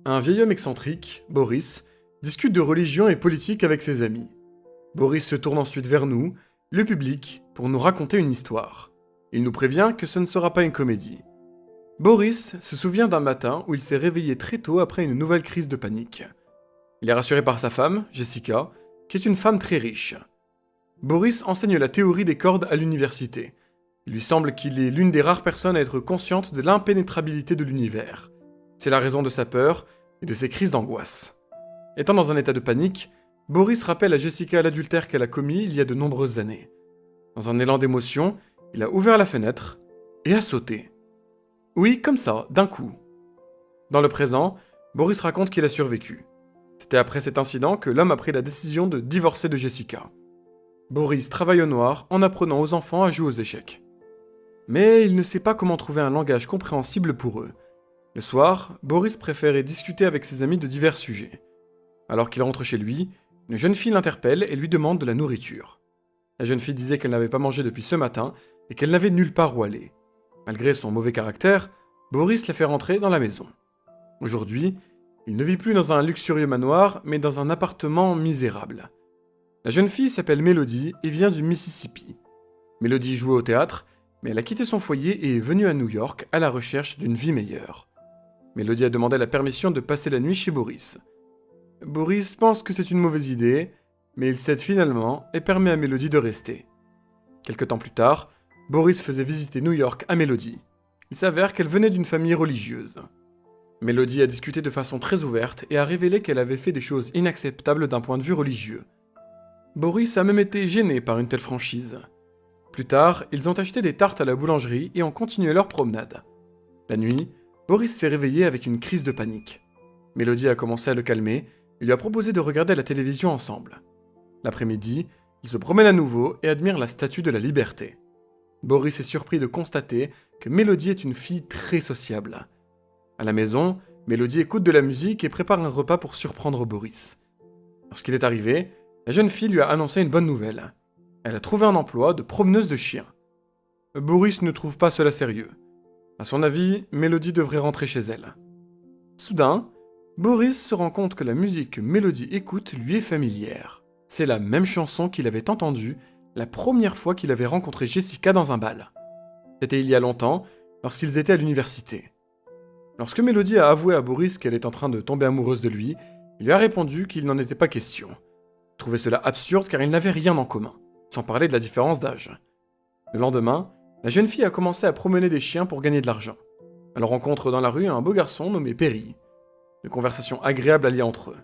Un vieil homme excentrique, Boris, discute de religion et politique avec ses amis. Boris se tourne ensuite vers nous, le public, pour nous raconter une histoire. Il nous prévient que ce ne sera pas une comédie. Boris se souvient d'un matin où il s'est réveillé très tôt après une nouvelle crise de panique. Il est rassuré par sa femme, Jessica, qui est une femme très riche. Boris enseigne la théorie des cordes à l'université. Il lui semble qu'il est l'une des rares personnes à être consciente de l'impénétrabilité de l'univers. C'est la raison de sa peur et de ses crises d'angoisse. Étant dans un état de panique, Boris rappelle à Jessica l'adultère qu'elle a commis il y a de nombreuses années. Dans un élan d'émotion, il a ouvert la fenêtre et a sauté. Oui, comme ça, d'un coup. Dans le présent, Boris raconte qu'il a survécu. C'était après cet incident que l'homme a pris la décision de divorcer de Jessica. Boris travaille au noir en apprenant aux enfants à jouer aux échecs. Mais il ne sait pas comment trouver un langage compréhensible pour eux. Le soir, Boris préférait discuter avec ses amis de divers sujets. Alors qu'il rentre chez lui, une jeune fille l'interpelle et lui demande de la nourriture. La jeune fille disait qu'elle n'avait pas mangé depuis ce matin et qu'elle n'avait nulle part où aller. Malgré son mauvais caractère, Boris la fait rentrer dans la maison. Aujourd'hui, il ne vit plus dans un luxurieux manoir, mais dans un appartement misérable. La jeune fille s'appelle Melody et vient du Mississippi. Melody jouait au théâtre, mais elle a quitté son foyer et est venue à New York à la recherche d'une vie meilleure. Melody a demandé la permission de passer la nuit chez Boris. Boris pense que c'est une mauvaise idée, mais il cède finalement et permet à Melody de rester. Quelque temps plus tard, Boris faisait visiter New York à Melody. Il s'avère qu'elle venait d'une famille religieuse. Melody a discuté de façon très ouverte et a révélé qu'elle avait fait des choses inacceptables d'un point de vue religieux. Boris a même été gêné par une telle franchise. Plus tard, ils ont acheté des tartes à la boulangerie et ont continué leur promenade. La nuit, Boris s'est réveillé avec une crise de panique. Melody a commencé à le calmer et lui a proposé de regarder la télévision ensemble. L'après-midi, ils se promènent à nouveau et admirent la Statue de la Liberté. Boris est surpris de constater que Melody est une fille très sociable. À la maison, Melody écoute de la musique et prépare un repas pour surprendre Boris. Lorsqu'il est arrivé, la jeune fille lui a annoncé une bonne nouvelle. Elle a trouvé un emploi de promeneuse de chiens. Boris ne trouve pas cela sérieux. À son avis, Melody devrait rentrer chez elle. Soudain, Boris se rend compte que la musique que Melody écoute lui est familière. C'est la même chanson qu'il avait entendue la première fois qu'il avait rencontré Jessica dans un bal. C'était il y a longtemps, lorsqu'ils étaient à l'université. Lorsque Melody a avoué à Boris qu'elle est en train de tomber amoureuse de lui, il lui a répondu qu'il n'en était pas question. Il trouvait cela absurde car ils n'avaient rien en commun, sans parler de la différence d'âge. Le lendemain, la jeune fille a commencé à promener des chiens pour gagner de l'argent. Elle rencontre dans la rue un beau garçon nommé Perry. Une conversation agréable alliée entre eux.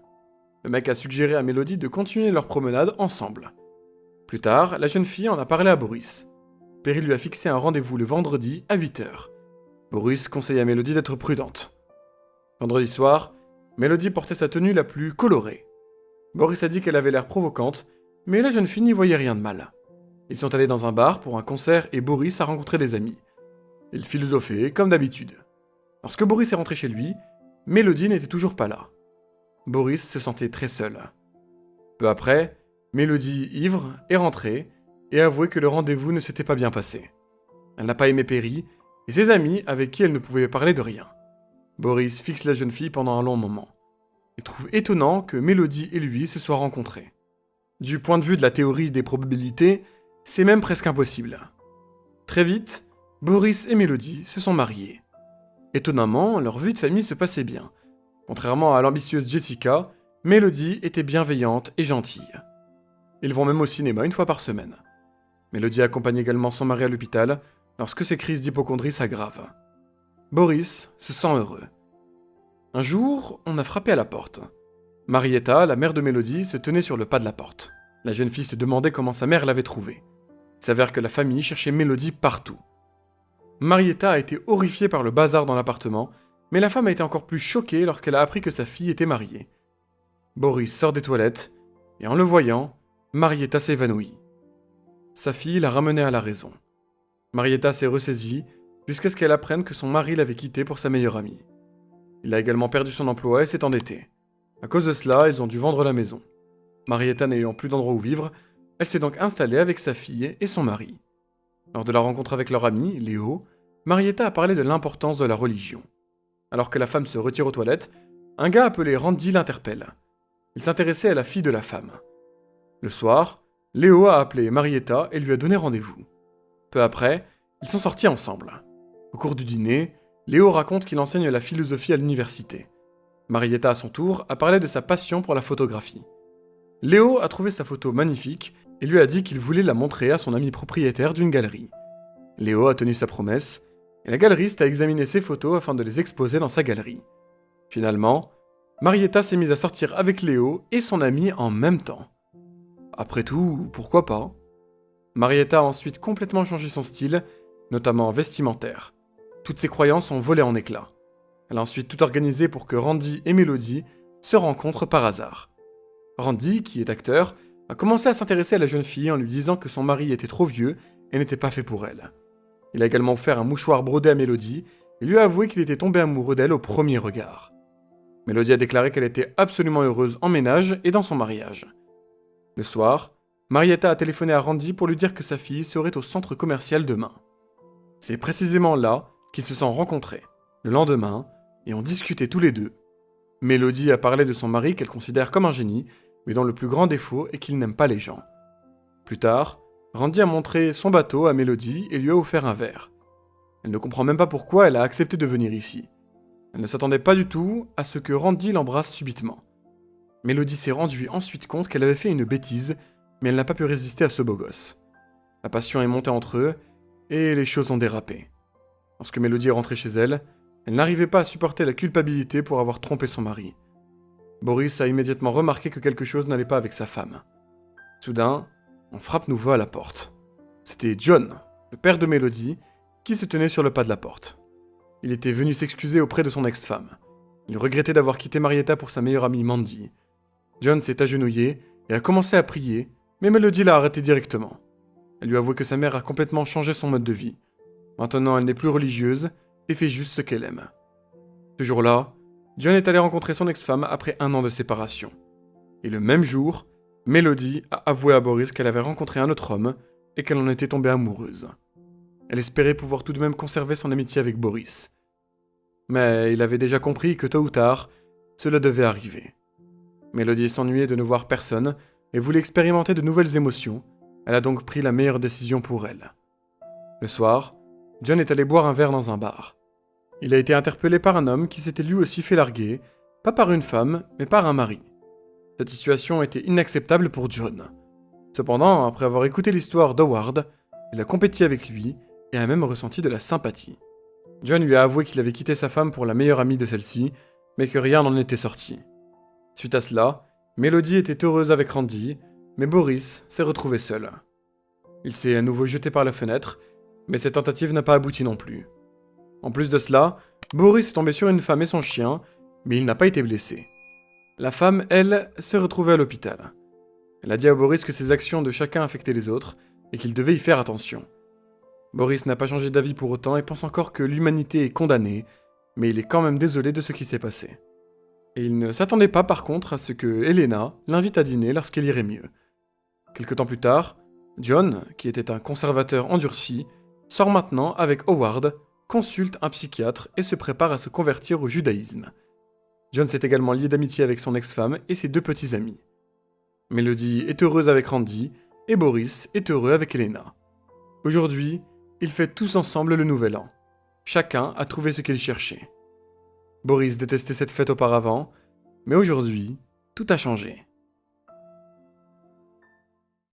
Le mec a suggéré à Melody de continuer leur promenade ensemble. Plus tard, la jeune fille en a parlé à Boris. Perry lui a fixé un rendez-vous le vendredi à 8h. Boris conseille à Melody d'être prudente. Vendredi soir, Melody portait sa tenue la plus colorée. Boris a dit qu'elle avait l'air provocante, mais la jeune fille n'y voyait rien de mal. Ils sont allés dans un bar pour un concert et Boris a rencontré des amis. Ils philosophaient comme d'habitude. Lorsque Boris est rentré chez lui, Melody n'était toujours pas là. Boris se sentait très seul. Peu après, Melody, ivre, est rentrée et a avoué que le rendez-vous ne s'était pas bien passé. Elle n'a pas aimé Perry et ses amis avec qui elle ne pouvait parler de rien. Boris fixe la jeune fille pendant un long moment. Il trouve étonnant que Melody et lui se soient rencontrés. Du point de vue de la théorie des probabilités, c'est même presque impossible. Très vite, Boris et Melody se sont mariés. Étonnamment, leur vie de famille se passait bien. Contrairement à l'ambitieuse Jessica, Melody était bienveillante et gentille. Ils vont même au cinéma une fois par semaine. Melody accompagne également son mari à l'hôpital lorsque ses crises d'hypocondrie s'aggravent. Boris se sent heureux. Un jour, on a frappé à la porte. Marietta, la mère de Melody, se tenait sur le pas de la porte. La jeune fille se demandait comment sa mère l'avait trouvée. Il s'avère que la famille cherchait Melody partout. Marietta a été horrifiée par le bazar dans l'appartement, mais la femme a été encore plus choquée lorsqu'elle a appris que sa fille était mariée. Boris sort des toilettes, et en le voyant, Marietta s'évanouit. Sa fille l'a ramenée à la raison. Marietta s'est ressaisie, jusqu'à ce qu'elle apprenne que son mari l'avait quittée pour sa meilleure amie. Il a également perdu son emploi et s'est endetté. À cause de cela, ils ont dû vendre la maison. Marietta n'ayant plus d'endroit où vivre, elle s'est donc installée avec sa fille et son mari. Lors de la rencontre avec leur ami, Léo, Marietta a parlé de l'importance de la religion. Alors que la femme se retire aux toilettes, un gars appelé Randy l'interpelle. Il s'intéressait à la fille de la femme. Le soir, Léo a appelé Marietta et lui a donné rendez-vous. Peu après, ils sont sortis ensemble. Au cours du dîner, Léo raconte qu'il enseigne la philosophie à l'université. Marietta, à son tour, a parlé de sa passion pour la photographie. Léo a trouvé sa photo magnifique et lui a dit qu'il voulait la montrer à son ami propriétaire d'une galerie. Léo a tenu sa promesse, et la galeriste a examiné ses photos afin de les exposer dans sa galerie. Finalement, Marietta s'est mise à sortir avec Léo et son ami en même temps. Après tout, pourquoi pas? Marietta a ensuite complètement changé son style, notamment vestimentaire. Toutes ses croyances ont volé en éclats. Elle a ensuite tout organisé pour que Randy et Melody se rencontrent par hasard. Randy, qui est acteur, a commencé à s'intéresser à la jeune fille en lui disant que son mari était trop vieux et n'était pas fait pour elle. Il a également offert un mouchoir brodé à Melody et lui a avoué qu'il était tombé amoureux d'elle au premier regard. Melody a déclaré qu'elle était absolument heureuse en ménage et dans son mariage. Le soir, Marietta a téléphoné à Randy pour lui dire que sa fille serait au centre commercial demain. C'est précisément là qu'ils se sont rencontrés, le lendemain, et ont discuté tous les deux. Melody a parlé de son mari qu'elle considère comme un génie, mais dont le plus grand défaut est qu'il n'aime pas les gens. Plus tard, Randy a montré son bateau à Melody et lui a offert un verre. Elle ne comprend même pas pourquoi elle a accepté de venir ici. Elle ne s'attendait pas du tout à ce que Randy l'embrasse subitement. Melody s'est rendue ensuite compte qu'elle avait fait une bêtise, mais elle n'a pas pu résister à ce beau gosse. La passion est montée entre eux, et les choses ont dérapé. Lorsque Melody est rentrée chez elle, elle n'arrivait pas à supporter la culpabilité pour avoir trompé son mari. Boris a immédiatement remarqué que quelque chose n'allait pas avec sa femme. Soudain, on frappe nouveau à la porte. C'était John, le père de Melody, qui se tenait sur le pas de la porte. Il était venu s'excuser auprès de son ex-femme. Il regrettait d'avoir quitté Marietta pour sa meilleure amie Mandy. John s'est agenouillé et a commencé à prier, mais Melody l'a arrêté directement. Elle lui a avoué que sa mère a complètement changé son mode de vie. Maintenant, elle n'est plus religieuse et fait juste ce qu'elle aime. Ce jour-là, John est allé rencontrer son ex-femme après 1 an de séparation. Et le même jour, Melody a avoué à Boris qu'elle avait rencontré un autre homme et qu'elle en était tombée amoureuse. Elle espérait pouvoir tout de même conserver son amitié avec Boris. Mais il avait déjà compris que tôt ou tard, cela devait arriver. Melody s'ennuyait de ne voir personne et voulait expérimenter de nouvelles émotions. Elle a donc pris la meilleure décision pour elle. Le soir, John est allé boire un verre dans un bar. Il a été interpellé par un homme qui s'était lui aussi fait larguer, pas par une femme, mais par un mari. Cette situation était inacceptable pour John. Cependant, après avoir écouté l'histoire d'Howard, il a compétit avec lui et a même ressenti de la sympathie. John lui a avoué qu'il avait quitté sa femme pour la meilleure amie de celle-ci, mais que rien n'en était sorti. Suite à cela, Melody était heureuse avec Randy, mais Boris s'est retrouvé seul. Il s'est à nouveau jeté par la fenêtre, mais cette tentative n'a pas abouti non plus. En plus de cela, Boris est tombé sur une femme et son chien, mais il n'a pas été blessé. La femme, elle, s'est retrouvée à l'hôpital. Elle a dit à Boris que ses actions de chacun affectaient les autres, et qu'il devait y faire attention. Boris n'a pas changé d'avis pour autant et pense encore que l'humanité est condamnée, mais il est quand même désolé de ce qui s'est passé. Et il ne s'attendait pas par contre à ce que Helena l'invite à dîner lorsqu'elle irait mieux. Quelque temps plus tard, John, qui était un conservateur endurci, sort maintenant avec Howard, consulte un psychiatre et se prépare à se convertir au judaïsme. John s'est également lié d'amitié avec son ex-femme et ses 2 petits amis. Melody est heureuse avec Randy et Boris est heureux avec Helena. Aujourd'hui, ils fêtent tous ensemble le nouvel an. Chacun a trouvé ce qu'il cherchait. Boris détestait cette fête auparavant, mais aujourd'hui, tout a changé.